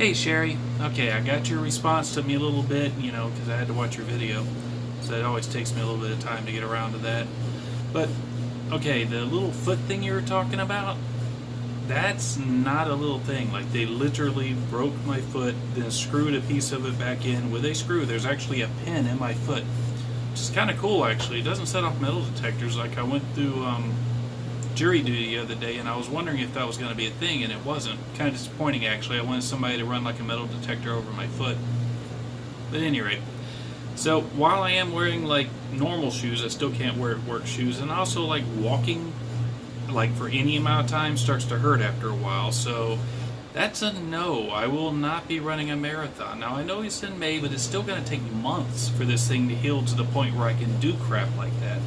Hey Sherry, okay, I got your response to me a little bit, because I had to watch your video. So it always takes me a little bit of time to get around to that. But, okay, the little foot thing you were talking about, that's not a little thing. Like, they literally broke my foot, then screwed a piece of it back in with a screw. There's actually a pin in my foot, which is kind of cool, actually. It doesn't set off metal detectors. Like, I went through jury duty the other day, and I was wondering if that was going to be a thing, and it wasn't. Kind of disappointing, actually. I wanted somebody to run like a metal detector over my foot. But at any rate, so while I am wearing like normal shoes, I still can't wear work shoes, and also like walking like for any amount of time starts to hurt after a while. So that's a no. I will not be running a marathon. Now I know it's in May, but it's still going to take months for this thing to heal to the point where I can do crap like that.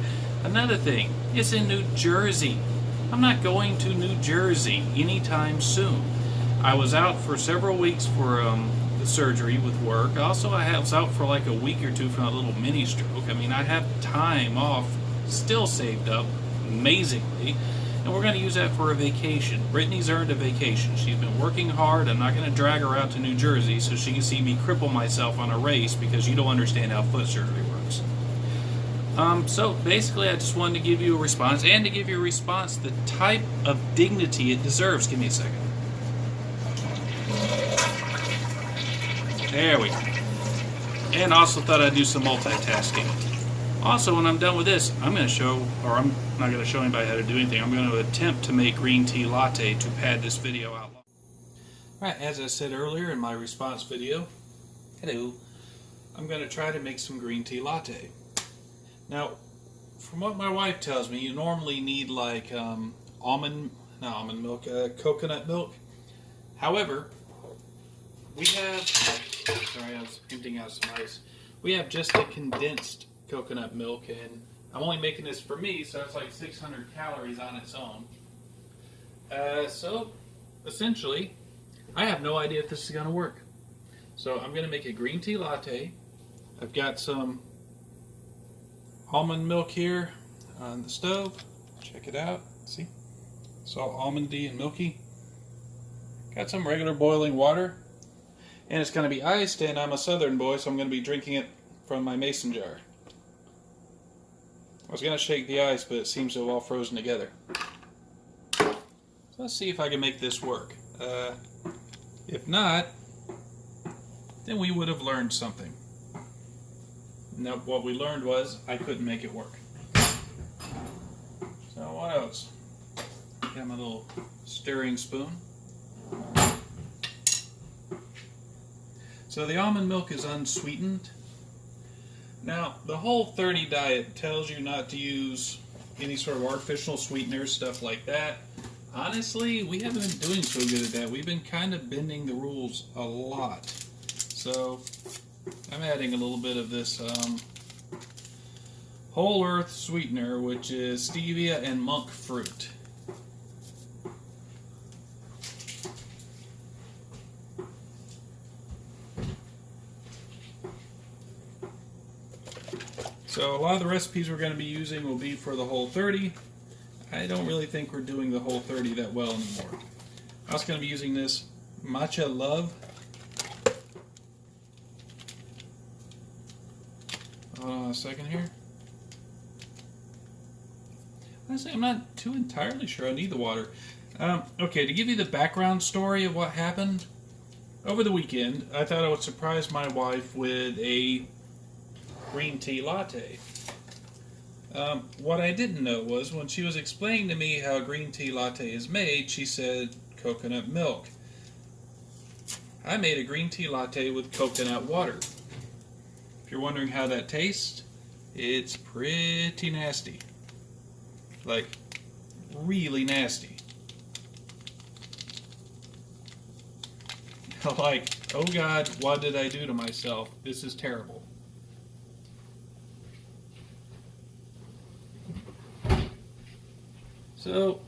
Another thing, it's in New Jersey. I'm not going to New Jersey anytime soon. I was out for several weeks for the surgery with work. Also, I was out for like a week or two from a little mini stroke. I mean, I have time off still saved up, amazingly, and we're going to use that for a vacation. Brittany's earned a vacation. She's been working hard. I'm not going to drag her out to New Jersey so she can see me cripple myself on a race because you don't understand how foot surgery works. So basically I just wanted to give you a response, and to give you a response the type of dignity it deserves. Give me a second. There we go. And also thought I'd do some multitasking. Also, when I'm done with this, I'm going to show, or I'm not going to show anybody how to do anything. I'm going to attempt to make green tea latte to pad this video out. Alright, as I said earlier in my response video, hello, I'm going to try to make some green tea latte. Now, from what my wife tells me, you normally need like coconut milk. However, we have, sorry, I was emptying out some ice. We have just a condensed coconut milk, and I'm only making this for me, so it's like 600 calories on its own. So, essentially, I have no idea if this is going to work. So I'm going to make a green tea latte. I've got some almond milk here on the stove. Check it out. See? It's all almondy and milky. Got some regular boiling water. And it's going to be iced, and I'm a southern boy, so I'm going to be drinking it from my mason jar. I was going to shake the ice, but it seems to have all frozen together. So let's see if I can make this work. If not, then we would have learned something. Now, what we learned was I couldn't make it work. So what else? Got my little stirring spoon. So the almond milk is unsweetened. Now, the Whole30 diet tells you not to use any sort of artificial sweeteners, stuff like that. Honestly, we haven't been doing so good at that. We've been kind of bending the rules a lot. So I'm adding a little bit of this whole earth sweetener, which is stevia and monk fruit. So a lot of the recipes we're going to be using will be for the Whole30. I don't really think we're doing the Whole30 that well anymore. I'm also going to be using this Matcha Love. Hold on a second here. Honestly, I'm not too entirely sure I need the water. Okay, to give you the background story of what happened, over the weekend, I thought I would surprise my wife with a green tea latte. What I didn't know was when she was explaining to me how a green tea latte is made, she said coconut milk. I made a green tea latte with coconut water. If you're wondering how that tastes, it's pretty nasty. Like, really nasty. Like, oh God, what did I do to myself? This is terrible. So,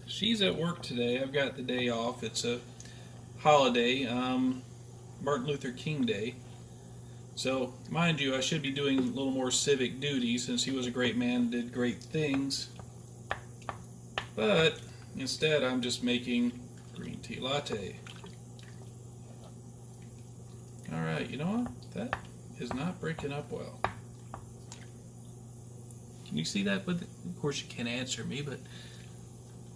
she's at work today. I've got the day off. It's a holiday, Martin Luther King Day. So, mind you, I should be doing a little more civic duty since he was a great man and did great things. But instead, I'm just making green tea latte. You know what? That is not breaking up well. Can you see that? But of course you can't answer me, but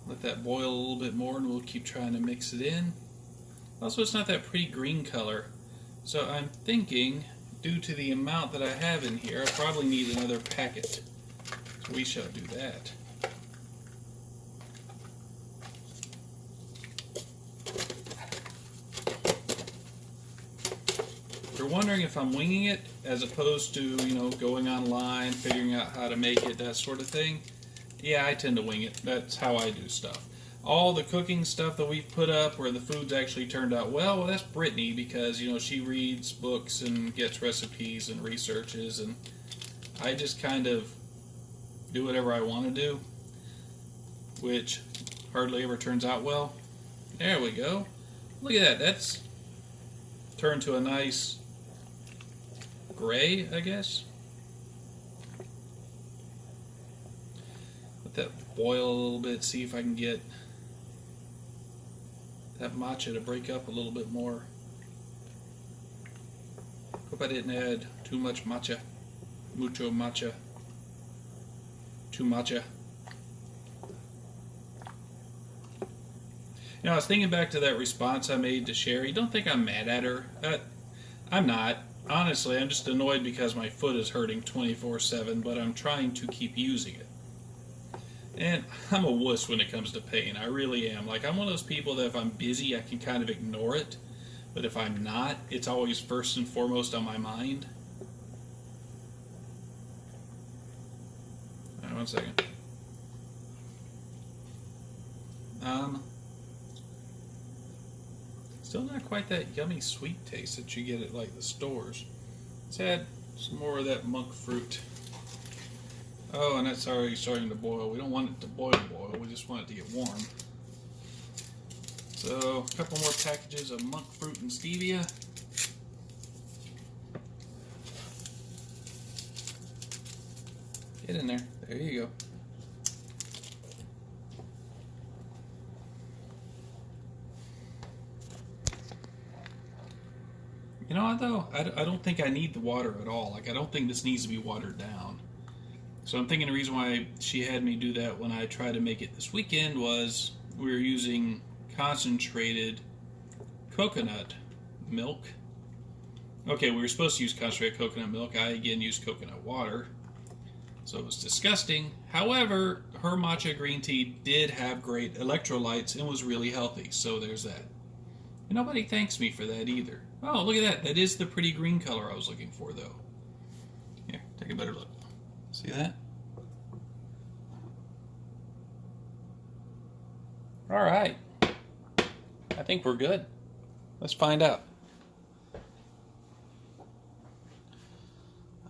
let that boil a little bit more and we'll keep trying to mix it in. Also, it's not that pretty green color. So I'm thinking, due to the amount that I have in here, I probably need another packet. So we shall do that. If you're wondering if I'm winging it, as opposed to, going online, figuring out how to make it, that sort of thing, yeah, I tend to wing it. That's how I do stuff. All the cooking stuff that we've put up where the food's actually turned out well, that's Brittany, because, she reads books and gets recipes and researches, and I just kind of do whatever I want to do, which hardly ever turns out well. There we go. Look at that. That's turned to a nice gray, I guess. Let that boil a little bit, see if I can get that matcha to break up a little bit more. Hope I didn't add too much matcha. Mucho matcha. Too matcha. I was thinking back to that response I made to Sherry. Don't think I'm mad at her. I'm not. Honestly, I'm just annoyed because my foot is hurting 24/7, but I'm trying to keep using it. And I'm a wuss when it comes to pain. I really am. Like, I'm one of those people that if I'm busy, I can kind of ignore it. But if I'm not, it's always first and foremost on my mind. All right, 1 second. Still not quite that yummy sweet taste that you get at like the stores. Let's add some more of that monk fruit. Oh, and that's already starting to boil. We don't want it to boil, we just want it to get warm. So, a couple more packages of monk fruit and stevia. Get in there. There you go. You know what, though? I don't think I need the water at all. Like, I don't think this needs to be watered down. So I'm thinking the reason why she had me do that when I tried to make it this weekend was we were using concentrated coconut milk. Okay, we were supposed to use concentrated coconut milk. I, again, used coconut water. So it was disgusting. However, her matcha green tea did have great electrolytes and was really healthy. So there's that. And nobody thanks me for that either. Oh, look at that. That is the pretty green color I was looking for, though. Here, take a better look. See that? All right. I think we're good. Let's find out.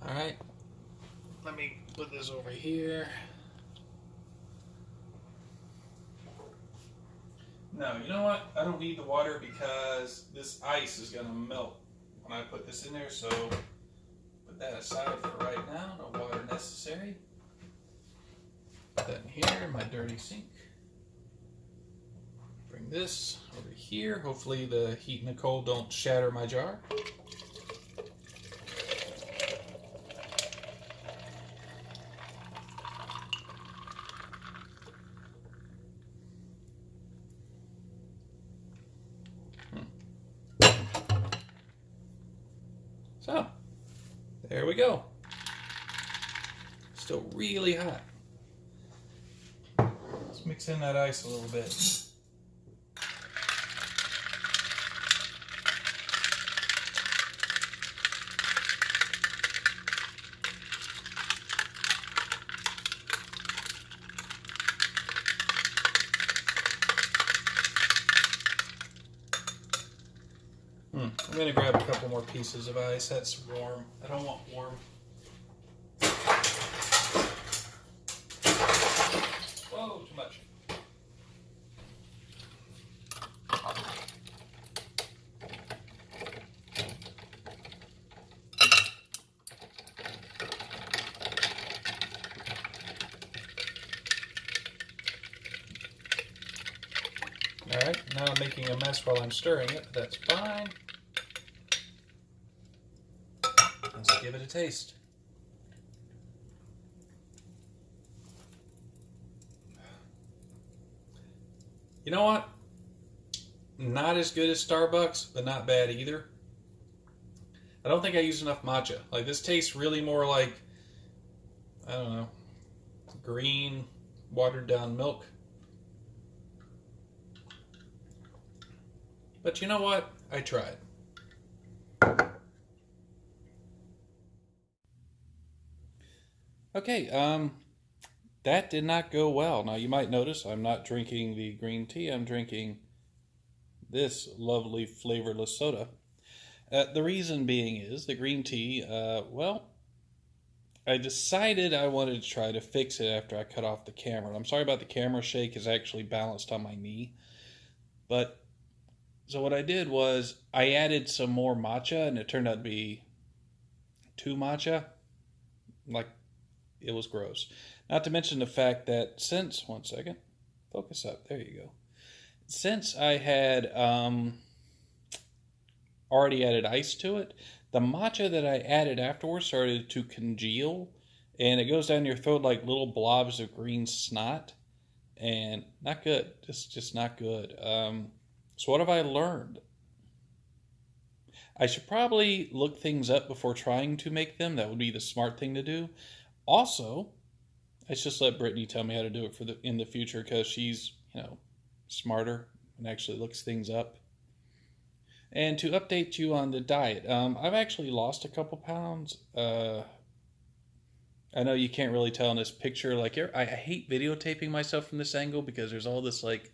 All right. Let me put this over here. No, you know what? I don't need the water because this ice is going to melt when I put this in there, so put that aside for right now. No water necessary. Put that in here, my dirty sink. Bring this over here. Hopefully the heat and the cold don't shatter my jar. So, there we go. Still really hot. Let's mix in that ice a little bit. I'm going to grab a couple more pieces of ice. That's warm. I don't want warm. Whoa, too much. Alright, now I'm making a mess while I'm stirring it, but that's fine. give it a taste. You know what? Not as good as Starbucks, but not bad either. I don't think I used enough matcha. Like, this tastes really more like, I don't know, green, watered down milk. But you know what? I tried. Okay, that did not go well. Now, you might notice I'm not drinking the green tea. I'm drinking this lovely flavorless soda. The reason being is the green tea, I decided I wanted to try to fix it after I cut off the camera. I'm sorry about the camera shake. It's actually balanced on my knee. But, so what I did was I added some more matcha, and it turned out to be too matcha. Like, it was gross. Not to mention the fact that since, one second, focus up, there you go. Since I had already added ice to it, the matcha that I added afterwards started to congeal, and it goes down your throat like little blobs of green snot, and not good. Just not good. So what have I learned? I should probably look things up before trying to make them. That would be the smart thing to do. Also, I should just let Brittany tell me how to do it in the future, because she's, smarter and actually looks things up. And to update you on the diet, I've actually lost a couple pounds. I know you can't really tell in this picture. Like, I hate videotaping myself from this angle because there's all this like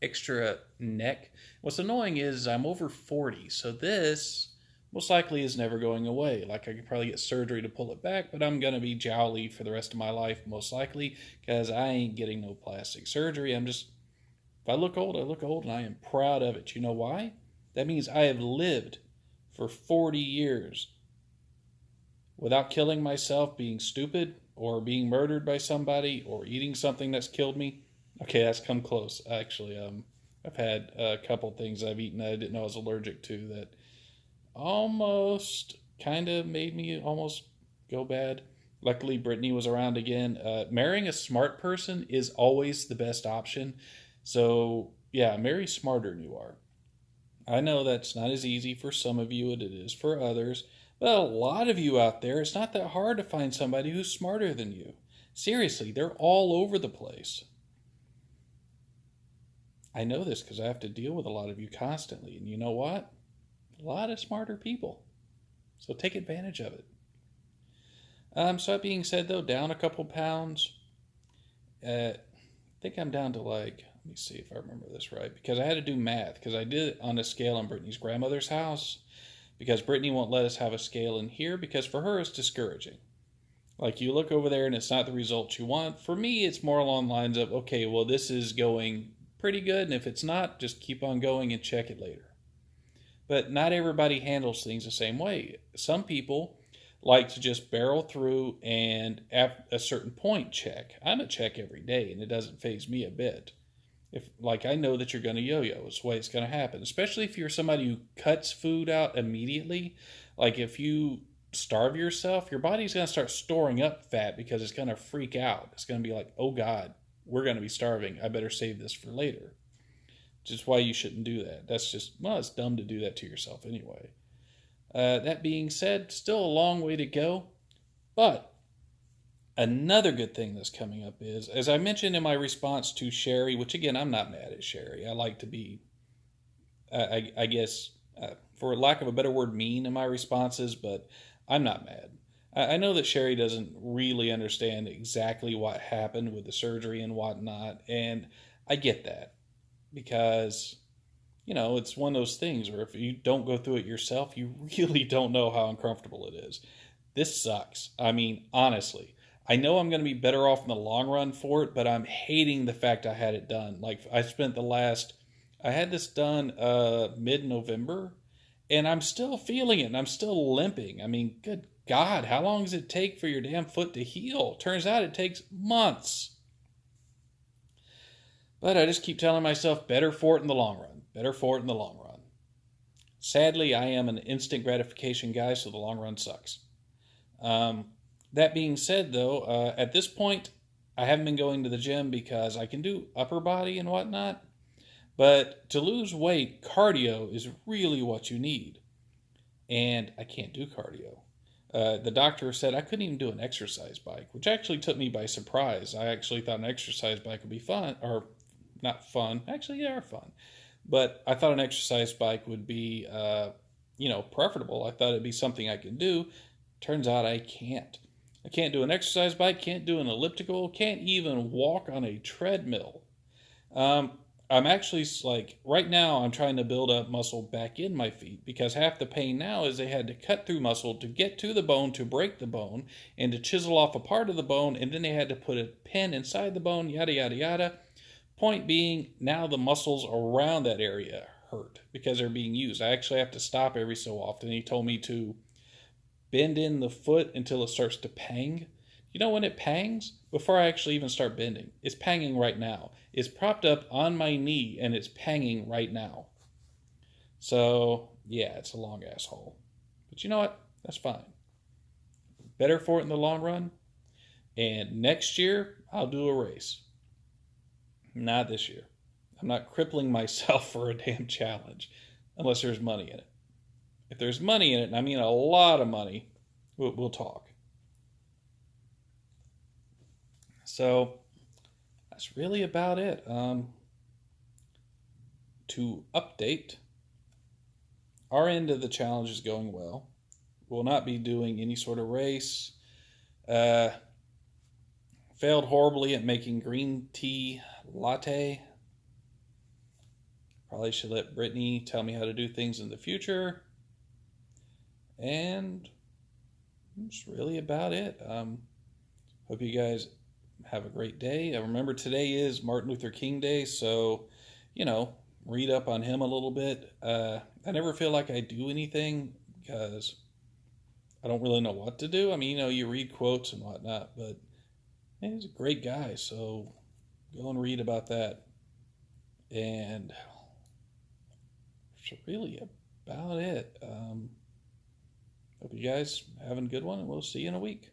extra neck. What's annoying is I'm over 40, so this most likely is never going away. Like, I could probably get surgery to pull it back, but I'm gonna be jowly for the rest of my life most likely, because I ain't getting no plastic surgery. If I look old, I look old, and I am proud of it. You know why? That means I have lived for 40 years without killing myself, being stupid, or being murdered by somebody, or eating something that's killed me. Okay, that's come close, actually. I've had a couple things I've eaten that I didn't know I was allergic to that almost kind of made me almost go bad. Luckily, Brittany was around again. Marrying a smart person is always the best option. So, yeah, marry smarter than you are. I know that's not as easy for some of you as it is for others, but a lot of you out there, it's not that hard to find somebody who's smarter than you. Seriously, they're all over the place. I know this because I have to deal with a lot of you constantly, and you know what? A lot of smarter people. So take advantage of it. So that being said, though, down a couple pounds. I think I'm down to like, let me see if I remember this right, because I had to do math, because I did it on a scale in Brittany's grandmother's house, because Brittany won't let us have a scale in here, because for her it's discouraging. Like, you look over there and it's not the results you want. For me, it's more along the lines of, okay, well, this is going pretty good, and if it's not, just keep on going and check it later. But not everybody handles things the same way. Some people like to just barrel through and at a certain point check. I'm a check every day, and it doesn't faze me a bit. I know that you're going to yo-yo. It's the way it's going to happen, especially if you're somebody who cuts food out immediately. Like, if you starve yourself, your body's going to start storing up fat because it's going to freak out. It's going to be like, oh God, we're going to be starving. I better save this for later. Which is why you shouldn't do that. That's just, it's dumb to do that to yourself anyway. That being said, still a long way to go. But another good thing that's coming up is, as I mentioned in my response to Sherry, which again, I'm not mad at Sherry. I like to be, I guess, for lack of a better word, mean in my responses, but I'm not mad. I know that Sherry doesn't really understand exactly what happened with the surgery and whatnot, and I get that, because, it's one of those things where if you don't go through it yourself, you really don't know how uncomfortable it is. This sucks. I mean, honestly, I know I'm going to be better off in the long run for it, but I'm hating the fact I had it done. Like, I had this done mid-November, and I'm still feeling it, and I'm still limping. I mean, good God, how long does it take for your damn foot to heal? Turns out it takes months. But I just keep telling myself, better for it in the long run. Better for it in the long run. Sadly, I am an instant gratification guy, so the long run sucks. That being said, though, at this point, I haven't been going to the gym because I can do upper body and whatnot. But to lose weight, cardio is really what you need. And I can't do cardio. The doctor said I couldn't even do an exercise bike, which actually took me by surprise. I actually thought an exercise bike would be fun, or not fun. Actually, they are fun. But I thought an exercise bike would be, preferable. I thought it'd be something I could do. Turns out I can't. I can't do an exercise bike, can't do an elliptical, can't even walk on a treadmill. Um, I'm actually like, right now, I'm trying to build up muscle back in my feet because half the pain now is they had to cut through muscle to get to the bone to break the bone and to chisel off a part of the bone, and then they had to put a pin inside the bone, yada, yada, yada. Point being, now the muscles around that area hurt because they're being used. I actually have to stop every so often. He told me to bend in the foot until it starts to pang. You know when it pangs? Before I actually even start bending. It's panging right now. It's propped up on my knee and it's panging right now. So, yeah, it's a long asshole. But you know what? That's fine. Better for it in the long run. And next year, I'll do a race. Not this year. I'm not crippling myself for a damn challenge unless there's money in it. If there's money in it, and I mean a lot of money, we'll talk. So that's really about it. To update, our end of the challenge is going well. We'll not be doing any sort of race. Failed horribly at making green tea latte. Probably should let Brittany tell me how to do things in the future. And that's really about it. Hope you guys have a great day. Remember, today is Martin Luther King Day, so, read up on him a little bit. I never feel like I do anything because I don't really know what to do. I mean, you read quotes and whatnot, but he's a great guy, so go and read about that. And that's really about it. Hope you guys having a good one, and we'll see you in a week.